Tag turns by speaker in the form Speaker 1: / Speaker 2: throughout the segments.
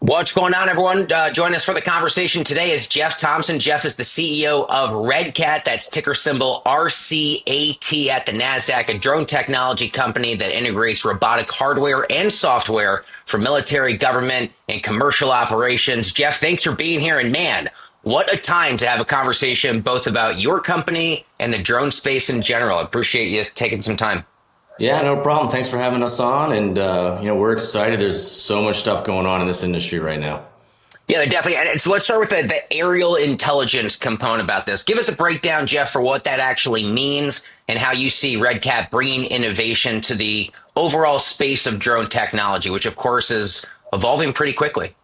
Speaker 1: What's going on, everyone? Join us for the conversation today is Jeff Thompson. Jeff is the CEO of Red Cat. That's ticker symbol RCAT at the NASDAQ, a drone technology company that integrates robotic hardware and software for military, government, and commercial operations. Jeff, thanks for being here. And man, what a time to have a conversation both about your company and the drone space in general. I appreciate you taking some time.
Speaker 2: Yeah, no problem. Thanks for having us on. And, we're excited. There's so much stuff going on in this industry right now.
Speaker 1: Yeah, definitely. And so let's start with the aerial intelligence component about this. Give us a breakdown, Jeff, for what that actually means and how you see Red Cat bringing innovation to the overall space of drone technology, which, of course, is evolving pretty quickly.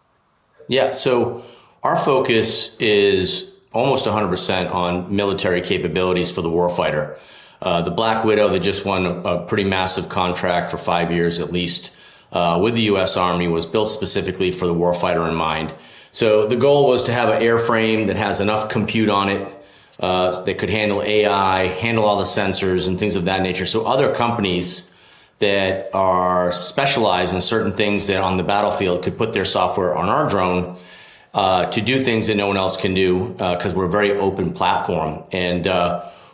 Speaker 2: Yeah, so our focus is almost 100% on military capabilities for the warfighter. The Black Widow that just won a pretty massive contract for 5 years at least with the U.S. Army was built specifically for the warfighter in mind. So the goal was to have an airframe that has enough compute on it that could handle AI, handle all the sensors and things of that nature. So other companies that are specialized in certain things that on the battlefield could put their software on our drone to do things that no one else can do because we're a very open platform. And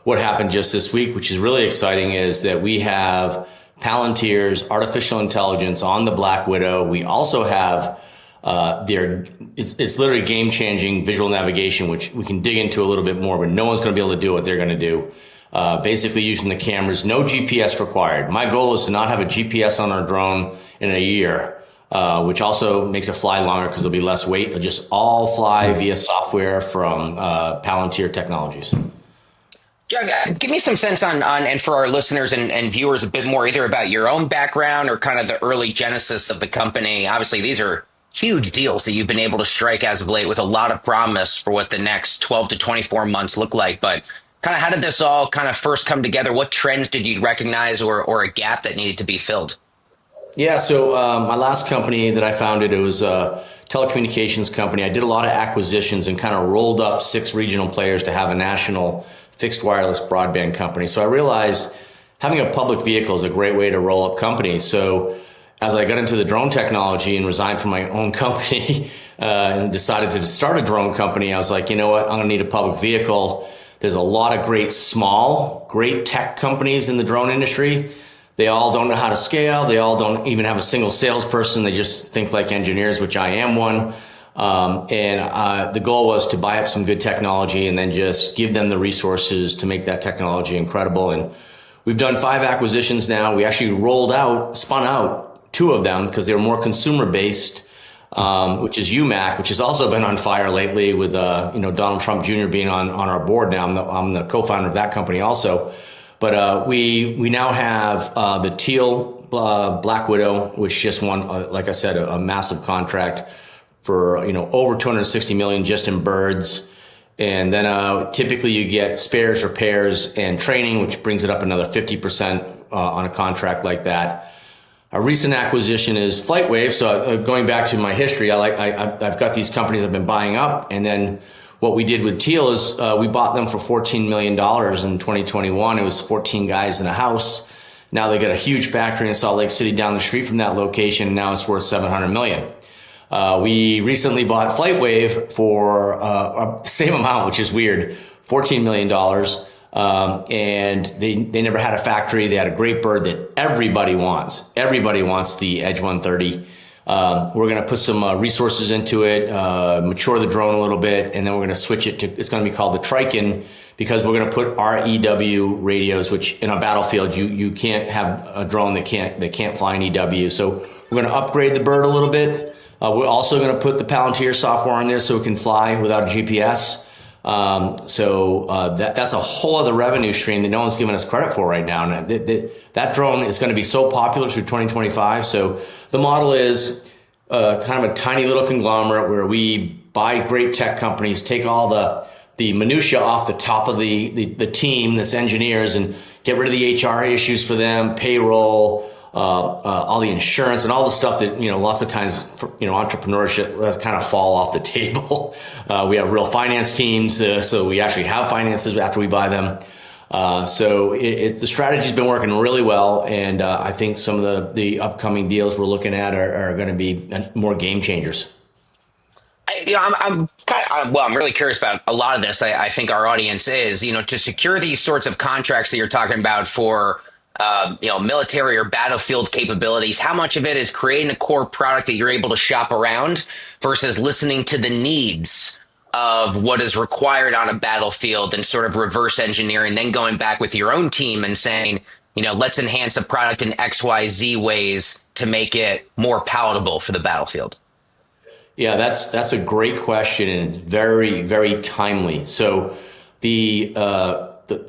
Speaker 2: what happened just this week, which is really exciting, is that we have Palantir's artificial intelligence on the Black Widow. We also have it's literally game-changing visual navigation, which we can dig into a little bit more, but no one's going to be able to do what they're going to do. Basically using the cameras, no GPS required. My goal is to not have a GPS on our drone in a year, which also makes it fly longer because there'll be less weight. It'll just all fly via software from Palantir Technologies.
Speaker 1: Jeff, give me some sense on and for our listeners and viewers a bit more either about your own background or kind of the early genesis of the company. Obviously, these are huge deals that you've been able to strike as of late with a lot of promise for what the next 12 to 24 months look like. But kind of how did this all kind of first come together? What trends did you recognize or a gap that needed to be filled?
Speaker 2: Yeah, so my last company that I founded, it was a telecommunications company. I did a lot of acquisitions and kind of rolled up 6 regional players to have a national fixed wireless broadband company. So I realized having a public vehicle is a great way to roll up companies. So as I got into the drone technology and resigned from my own company and decided to start a drone company, I was like, you know what, I'm gonna need a public vehicle. There's a lot of great tech companies in the drone industry. They all don't know how to scale. They all don't even have a single salesperson. They just think like engineers, which I am one. The goal was to buy up some good technology and then just give them the resources to make that technology incredible. And we've done 5 acquisitions now. We actually spun out 2 of them because they were more consumer based, which is UMAC, which has also been on fire lately with, Donald Trump Jr. being on our board now. I'm the co-founder of that company also. But we now have the Teal Black Widow, which just won, like I said, a massive contract for over 260 million just in birds. And then typically you get spares, repairs, and training, which brings it up another 50% on a contract like that. A recent acquisition is FlightWave. So going back to my history, I've got these companies I've been buying up, and then what we did with Teal is we bought them for $14 million in 2021. It was 14 guys in a house. Now they got a huge factory in Salt Lake City down the street from that location, and now it's worth $700 million. We recently bought FlightWave for the same amount, which is weird, $14 million. And they never had a factory. They had a great bird that everybody wants. Everybody wants the Edge 130. We're going to put some resources into it, mature the drone a little bit, and then we're going to switch it to, it's going to be called the Triton, because we're going to put REW radios, which in a battlefield, you can't have a drone that can't fly an EW. So we're going to upgrade the bird a little bit. We're also going to put the Palantir software on there so it can fly without a GPS. That's a whole other revenue stream that no one's giving us credit for right now. And that drone is going to be so popular through 2025. So the model is kind of a tiny little conglomerate where we buy great tech companies, take all the minutia off the top of the team, that's engineers, and get rid of the HR issues for them, payroll, all the insurance and all the stuff that, lots of times, entrepreneurship does kind of fall off the table. We have real finance teams, so we actually have finances after we buy them. The strategy's been working really well, and I think some of the upcoming deals we're looking at are going to be more game changers.
Speaker 1: I'm really curious about a lot of this. I think our audience is, to secure these sorts of contracts that you're talking about for, military or battlefield capabilities. How much of it is creating a core product that you're able to shop around versus listening to the needs of what is required on a battlefield and sort of reverse engineering, then going back with your own team and saying, let's enhance a product in XYZ ways to make it more palatable for the battlefield?
Speaker 2: Yeah, that's a great question, and it's very, very timely. So the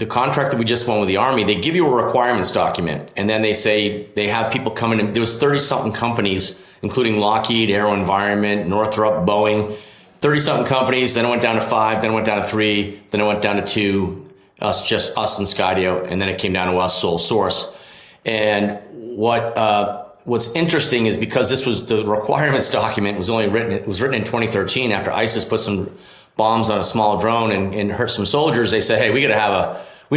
Speaker 2: contract that we just won with the Army, they give you a requirements document, and then they say they have people coming in. There was 30-something companies, including Lockheed, Aero Environment, Northrop, Boeing, 30-something companies. Then it went down to 5, then it went down to 3, then it went down to 2, just us and Skydio, and then it came down to us, sole source. And what's interesting is because this was the requirements document was written in 2013 after ISIS put some bombs on a small drone and hurt some soldiers. They said, hey, we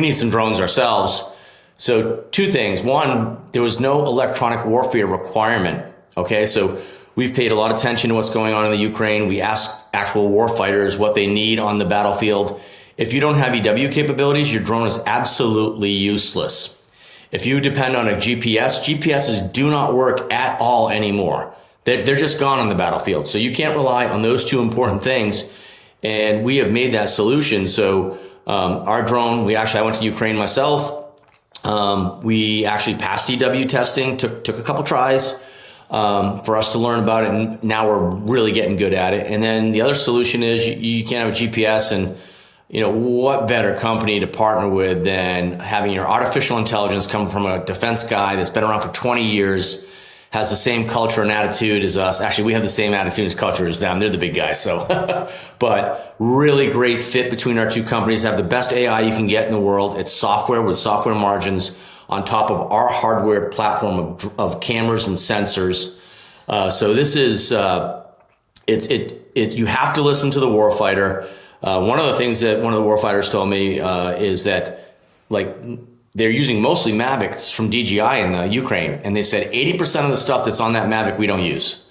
Speaker 2: need some drones ourselves. So two things. One, there was no electronic warfare requirement. Okay. So we've paid a lot of attention to what's going on in the Ukraine. We ask actual warfighters what they need on the battlefield. If you don't have EW capabilities, your drone is absolutely useless. If you depend on a GPSs do not work at all anymore. They're just gone on the battlefield. So you can't rely on those two important things. And we have made that solution. So our drone, I went to Ukraine myself. We actually passed EW testing, took a couple tries for us to learn about it. And now we're really getting good at it. And then the other solution is you can't have a GPS, and what better company to partner with than having your artificial intelligence come from a defense guy that's been around for 20 years, has the same culture and attitude as us. Actually, we have the same attitude and culture as them. They're the big guys. So, but really great fit between our two companies. Have the best AI you can get in the world. It's software with software margins on top of our hardware platform of cameras and sensors. So this is, you have to listen to the warfighter. One of the things that one of the warfighters told me is that, they're using mostly Mavics from DJI in the Ukraine, and they said 80% of the stuff that's on that Mavic we don't use.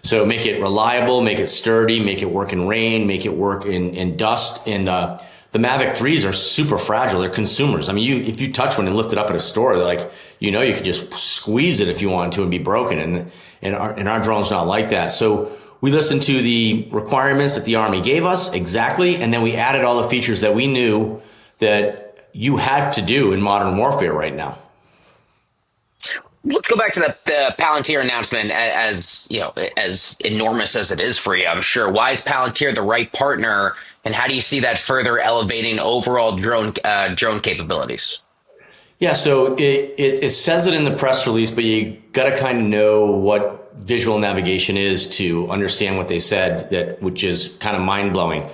Speaker 2: So make it reliable, make it sturdy, make it work in rain, make it work in dust. And the Mavic 3s are super fragile. They're consumers. I mean, if you touch one and lift it up at a store, they're like, you could just squeeze it if you wanted to and be broken. And our drone's not like that. So we listened to the requirements that the Army gave us exactly, and then we added all the features that we knew that you had to do in modern warfare right now.
Speaker 1: Let's go back to the Palantir announcement. As enormous as it is for you, I'm sure. Why is Palantir the right partner, and how do you see that further elevating overall drone capabilities? Yeah,
Speaker 2: so it says it in the press release, but you got to kind of know what visual navigation is to understand what they said, which is kind of mind blowing.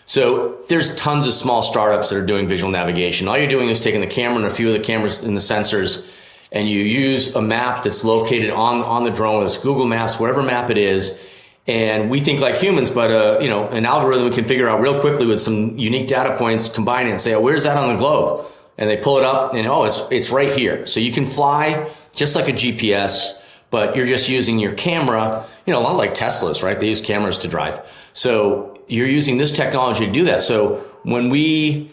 Speaker 2: So there's tons of small startups that are doing visual navigation. All you're doing is taking the camera and a few of the cameras and the sensors, and you use a map that's located on the drone, whether it's Google Maps, whatever map it is. And we think like humans, but an algorithm can figure out real quickly with some unique data points, combine it and say, oh, where's that on the globe? And they pull it up and it's right here. So you can fly just like a GPS, but you're just using your camera, a lot like Teslas, right? They use cameras to drive. So you're using this technology to do that. So when we're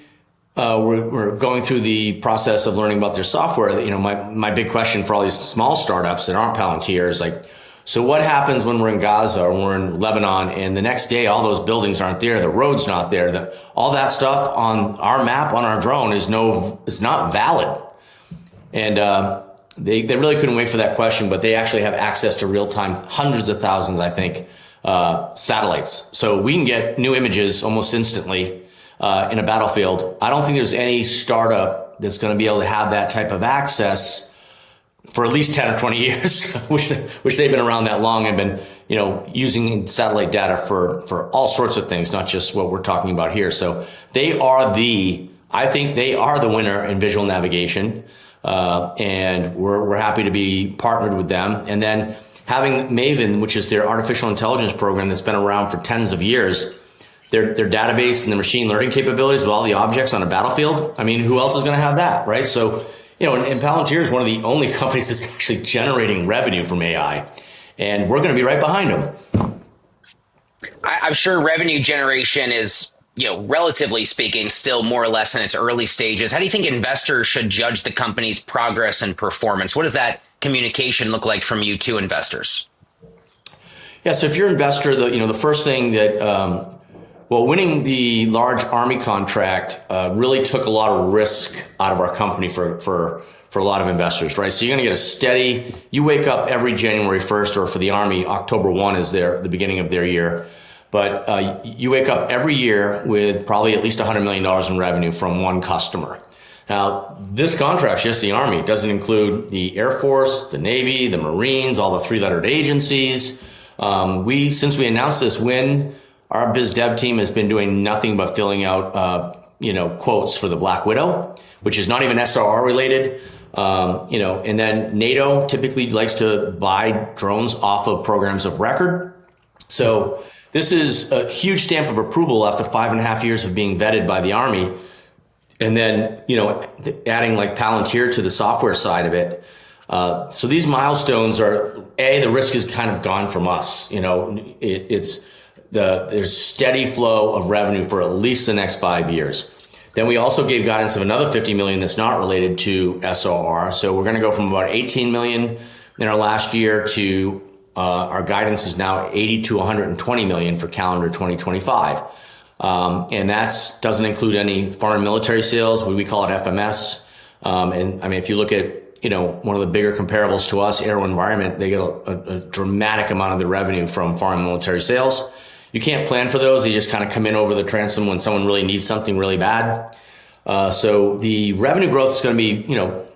Speaker 2: going through the process of learning about their software, my big question for all these small startups that aren't Palantir is so what happens when we're in Gaza or we're in Lebanon and the next day all those buildings aren't there, the road's not there, all that stuff on our map, on our drone is not valid. And they really couldn't wait for that question, but they actually have access to real-time hundreds of thousands, I think, satellites. So we can get new images almost instantly in a battlefield. I don't think there's any startup that's going to be able to have that type of access for at least 10 or 20 years, which they've been around that long and been, using satellite data for all sorts of things, not just what we're talking about here. So I think they are the winner in visual navigation. And we're happy to be partnered with them. And then having Maven, which is their artificial intelligence program that's been around for tens of years, their database and the machine learning capabilities with all the objects on a battlefield. I mean, who else is going to have that, right? So, and Palantir is one of the only companies that's actually generating revenue from AI, and we're going to be right behind them.
Speaker 1: I'm sure revenue generation is, relatively speaking, still more or less in its early stages. How do you think investors should judge the company's progress and performance? What does that communication look like from you to investors?
Speaker 2: Yeah, so if you're an investor, the first thing that winning the large Army contract really took a lot of risk out of our company for a lot of investors, right? So you're going to get a steady. You wake up every January 1st, or for the Army, October 1 is the beginning of their year. But you wake up every year with probably at least $100 million in revenue from one customer. Now, this contract's just the Army. It doesn't include the Air Force, the Navy, the Marines, all the three-lettered agencies. Since we announced this win, our biz dev team has been doing nothing but filling out, quotes for the Black Widow, which is not even SRR related. And then NATO typically likes to buy drones off of programs of record. So this is a huge stamp of approval after 5.5 years of being vetted by the Army. And then, adding like Palantir to the software side of it. So these milestones the risk is kind of gone from us. There's steady flow of revenue for at least the next 5 years. Then we also gave guidance of another 50 million that's not related to SOR. So we're going to go from about 18 million in our last year to our guidance is now 80 to 120 million for calendar 2025. And that doesn't include any foreign military sales. We call it FMS. If you look at, one of the bigger comparables to us, AeroVironment, they get a dramatic amount of the revenue from foreign military sales. You can't plan for those. They just kind of come in over the transom when someone really needs something really bad. So the revenue growth is going to be,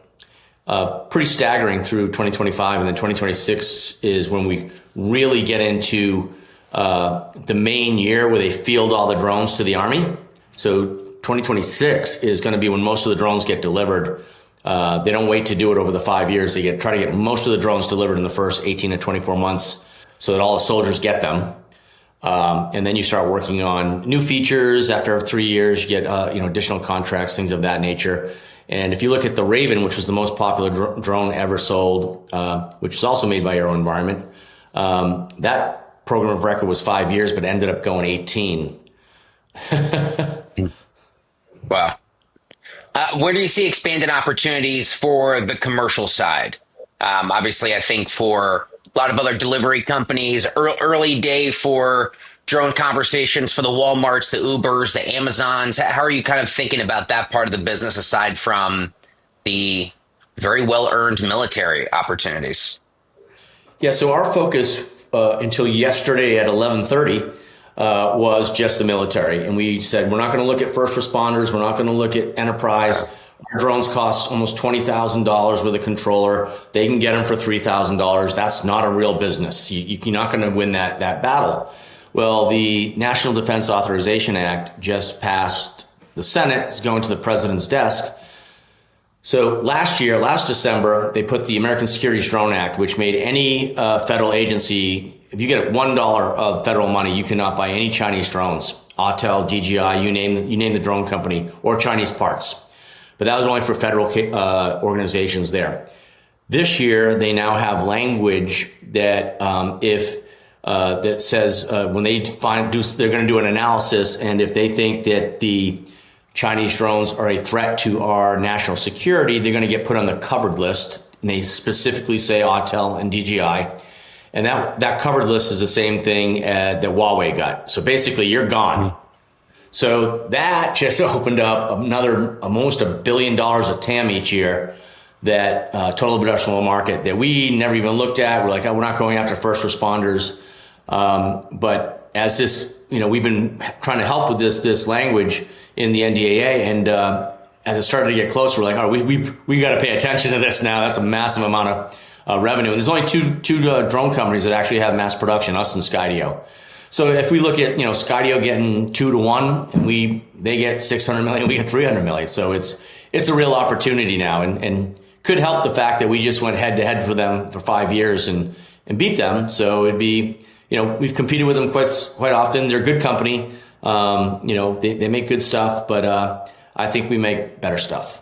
Speaker 2: pretty staggering through 2025. And then 2026 is when we really get into the main year where they field all the drones to the Army. So 2026 is going to be when most of the drones get delivered. They don't wait to do it over the 5 years. They try to get most of the drones delivered in the first 18 to 24 months so that all the soldiers get them. And then you start working on new features. After 3 years, you get additional contracts, things of that nature. And if you look at the Raven, which was the most popular drone ever sold, which was also made by AeroVironment, that program of record was 5 years, but ended up going 18.
Speaker 1: Wow. Where do you see expanded opportunities for the commercial side? Obviously, I think for a lot of other delivery companies, early day for drone conversations for the Walmarts, the Ubers, the Amazons. How are you kind of thinking about that part of the business aside from the very well-earned military opportunities?
Speaker 2: Yeah, so our focus until yesterday at 11:30 was just the military. And we said, we're not going to look at first responders. We're not going to look at enterprise. Our drones cost almost $20,000 with a controller. They can get them for $3,000. That's not a real business. You're not going to win that battle. Well, the National Defense Authorization Act just passed the Senate. It's going to the president's desk. So last December, they put the American Securities Drone Act, which made any federal agency, if you get $1 of federal money, you cannot buy any Chinese drones. Autel, DJI, you name the drone company, or Chinese parts. But that was only for federal organizations there. This year, they now have language that that says when they're going to do an analysis, and if they think that the Chinese drones are a threat to our national security, they're going to get put on the covered list. And they specifically say Autel and DJI. And that covered list is the same thing that Huawei got. So basically, you're gone. So that just opened up another almost $1 billion of TAM each year, that total addressable market that we never even looked at. We're like, we're not going after first responders. But as this, we've been trying to help with this language in the NDAA, and as it started to get closer, we're like, all right, we got to pay attention to this now. That's a massive amount of revenue. And there's only two drone companies that actually have mass production, us and Skydio. So if we look at, Skydio getting 2 to 1, and they get 600 million, we get 300 million. So it's a real opportunity now, and could help the fact that we just went head to head for them for 5 years and beat them. So it'd be, we've competed with them quite often. They're a good company. They make good stuff, but I think we make better stuff.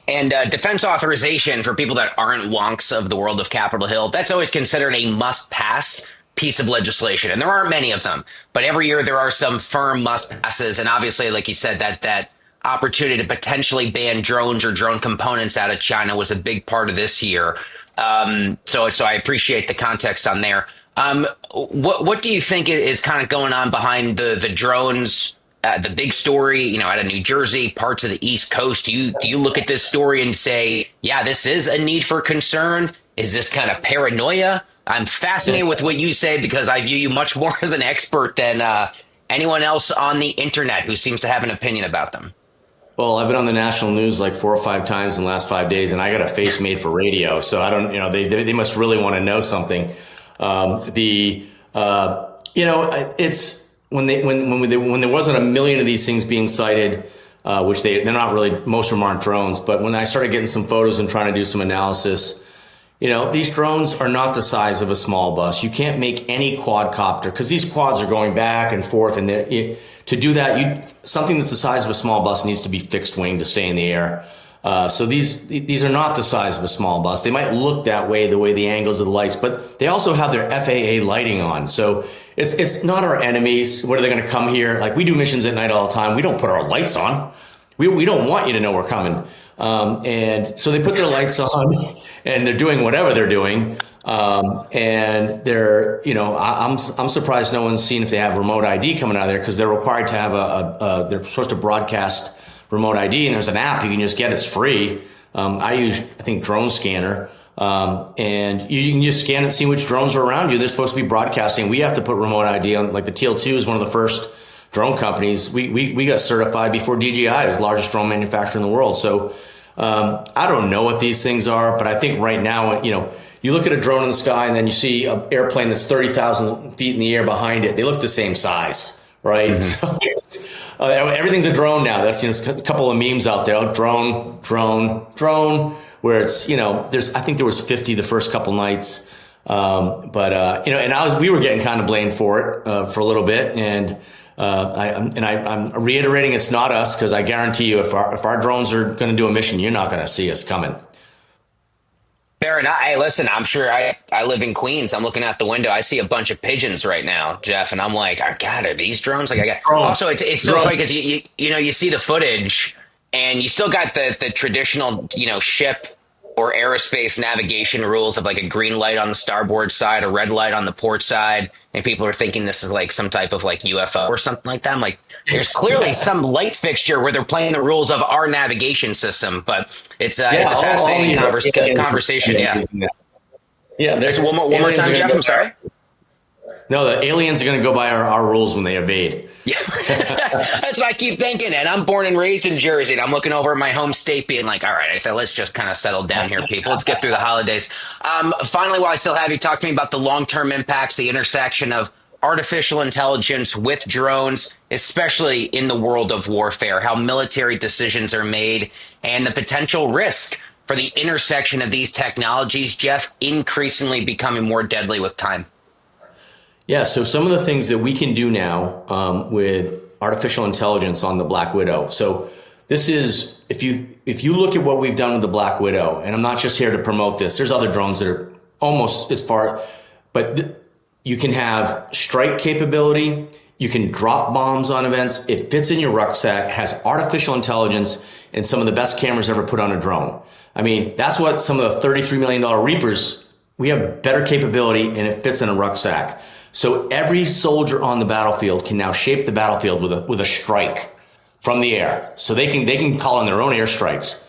Speaker 1: And defense authorization, for people that aren't wonks of the world of Capitol Hill, that's always considered a must-pass piece of legislation, and there aren't many of them, but every year there are some firm must passes. And obviously, like you said, that opportunity to potentially ban drones or drone components out of China was a big part of this year. So I appreciate the context on there. What do you think is kind of going on behind the drones? The big story, out of New Jersey, parts of the East Coast. Do you look at this story and say, yeah, this is a need for concern? Is this kind of paranoia? I'm fascinated with what you say because I view you much more as an expert than anyone else on the internet who seems to have an opinion about them.
Speaker 2: Well, I've been on the national news like 4 or 5 times in the last 5 days, and I got a face made for radio. So I don't, they must really want to know something. It's when there wasn't a million of these things being cited, which they're not really, most of them aren't drones. But when I started getting some photos and trying to do some analysis, these drones are not the size of a small bus. You can't make any quadcopter because these quads are going back and forth. And to do that, something that's the size of a small bus needs to be fixed wing to stay in the air. So these are not the size of a small bus. They might look that way, the way the angles of the lights, but they also have their FAA lighting on. So it's not our enemies. What are they going to come here? Like we do missions at night all the time. We don't put our lights on. We don't want you to know we're coming. And so they put their lights on and they're doing whatever they're doing. And they're, I'm surprised no one's seen if they have remote ID coming out of there because they're required to have they're supposed to broadcast remote ID and there's an app you can just get. It's free. I use, I think, Drone Scanner. And you can just scan and see which drones are around you. They're supposed to be broadcasting. We have to put remote ID on, like the TL2 is one of the first drone companies. We got certified before DJI. It was the largest drone manufacturer in the world. So, I don't know what these things are, but I think right now, you look at a drone in the sky and then you see an airplane that's 30,000 feet in the air behind it. They look the same size, right? Mm-hmm. So everything's a drone now. That's, a couple of memes out there. Oh, drone, where it's, I think there was 50 the first couple nights. And we were getting kind of blamed for it, for a little bit. And, I'm reiterating it's not us because I guarantee you if our drones are going to do a mission, you're not going to see us coming.
Speaker 1: Fair enough. Hey, listen, I'm sure I live in Queens. I'm looking out the window. I see a bunch of pigeons right now, Jeff, and I'm like, oh, God, are these drones? Like, also, it's so funny because you see the footage and you still got the traditional, ship or aerospace navigation rules of like a green light on the starboard side, a red light on the port side, and people are thinking this is like some type of like UFO or something like that. I'm like, there's clearly some light fixture where they're playing the rules of our navigation system, but it's a fascinating conversation. Yeah.
Speaker 2: There's
Speaker 1: one more time, Jeff. I'm sorry.
Speaker 2: No, the aliens are going to go by our rules when they evade.
Speaker 1: Yeah. That's what I keep thinking. And I'm born and raised in Jersey, and I'm looking over at my home state being like, all right, I thought let's just kind of settle down here, people. Let's get through the holidays. Finally, while I still have you, talk to me about the long-term impacts, the intersection of artificial intelligence with drones, especially in the world of warfare, how military decisions are made, and the potential risk for the intersection of these technologies, Jeff, increasingly becoming more deadly with time.
Speaker 2: Yeah, so some of the things that we can do now with artificial intelligence on the Black Widow. So this is, if you look at what we've done with the Black Widow, and I'm not just here to promote this, there's other drones that are almost as far, but you can have strike capability, you can drop bombs on events, it fits in your rucksack, has artificial intelligence, and some of the best cameras ever put on a drone. I mean, that's what some of the $33 million Reapers, we have better capability and it fits in a rucksack. So every soldier on the battlefield can now shape the battlefield with a strike from the air. So they can call in their own airstrikes.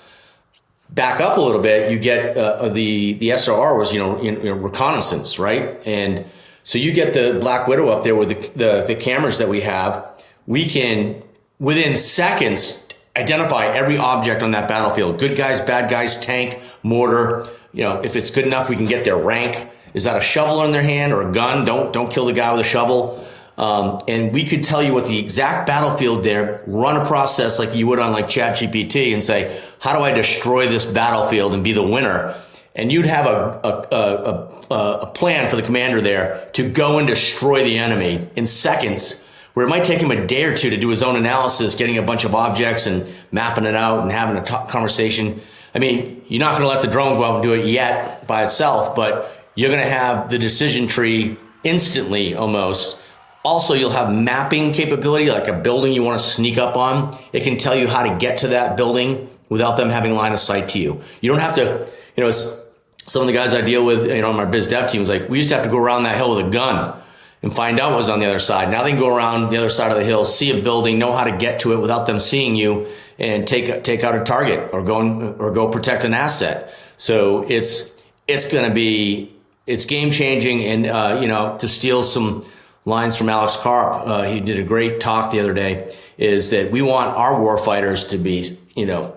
Speaker 2: Back up a little bit, you get the SRR was reconnaissance, right? And so you get the Black Widow up there with the cameras that we have. We can within seconds identify every object on that battlefield. Good guys, bad guys, tank, mortar. If it's good enough, we can get their rank. Is that a shovel in their hand or a gun? Don't kill the guy with a shovel. And we could tell you what the exact battlefield there, run a process like you would on like ChatGPT and say, how do I destroy this battlefield and be the winner? And you'd have a plan for the commander there to go and destroy the enemy in seconds, where it might take him a day or two to do his own analysis, getting a bunch of objects and mapping it out and having a conversation. I mean, you're not going to let the drone go out and do it yet by itself, but you're going to have the decision tree instantly almost. Also, you'll have mapping capability, like a building you want to sneak up on. It can tell you how to get to that building without them having line of sight to you. You don't have to, it's some of the guys I deal with, on my biz dev team is like, we used to have to go around that hill with a gun and find out what was on the other side. Now they can go around the other side of the hill, see a building, know how to get to it without them seeing you, and take out a target or go protect an asset. So it's game changing. And to steal some lines from Alex Karp, he did a great talk the other day, is that we want our warfighters to be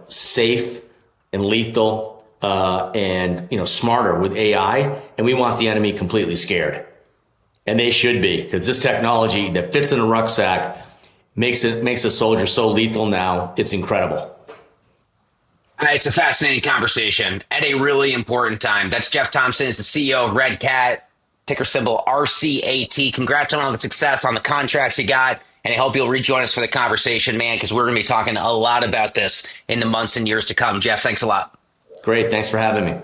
Speaker 2: safe and lethal and smarter with AI, and we want the enemy completely scared. And they should be, because this technology that fits in a rucksack makes a soldier so lethal now. It's incredible.
Speaker 1: It's a fascinating conversation at a really important time. That's Jeff Thompson, is the CEO of Red Cat, ticker symbol RCAT. Congrats on all the success on the contracts you got. And I hope you'll rejoin us for the conversation, man, because we're going to be talking a lot about this in the months and years to come. Jeff, thanks a lot.
Speaker 2: Great. Thanks for having me.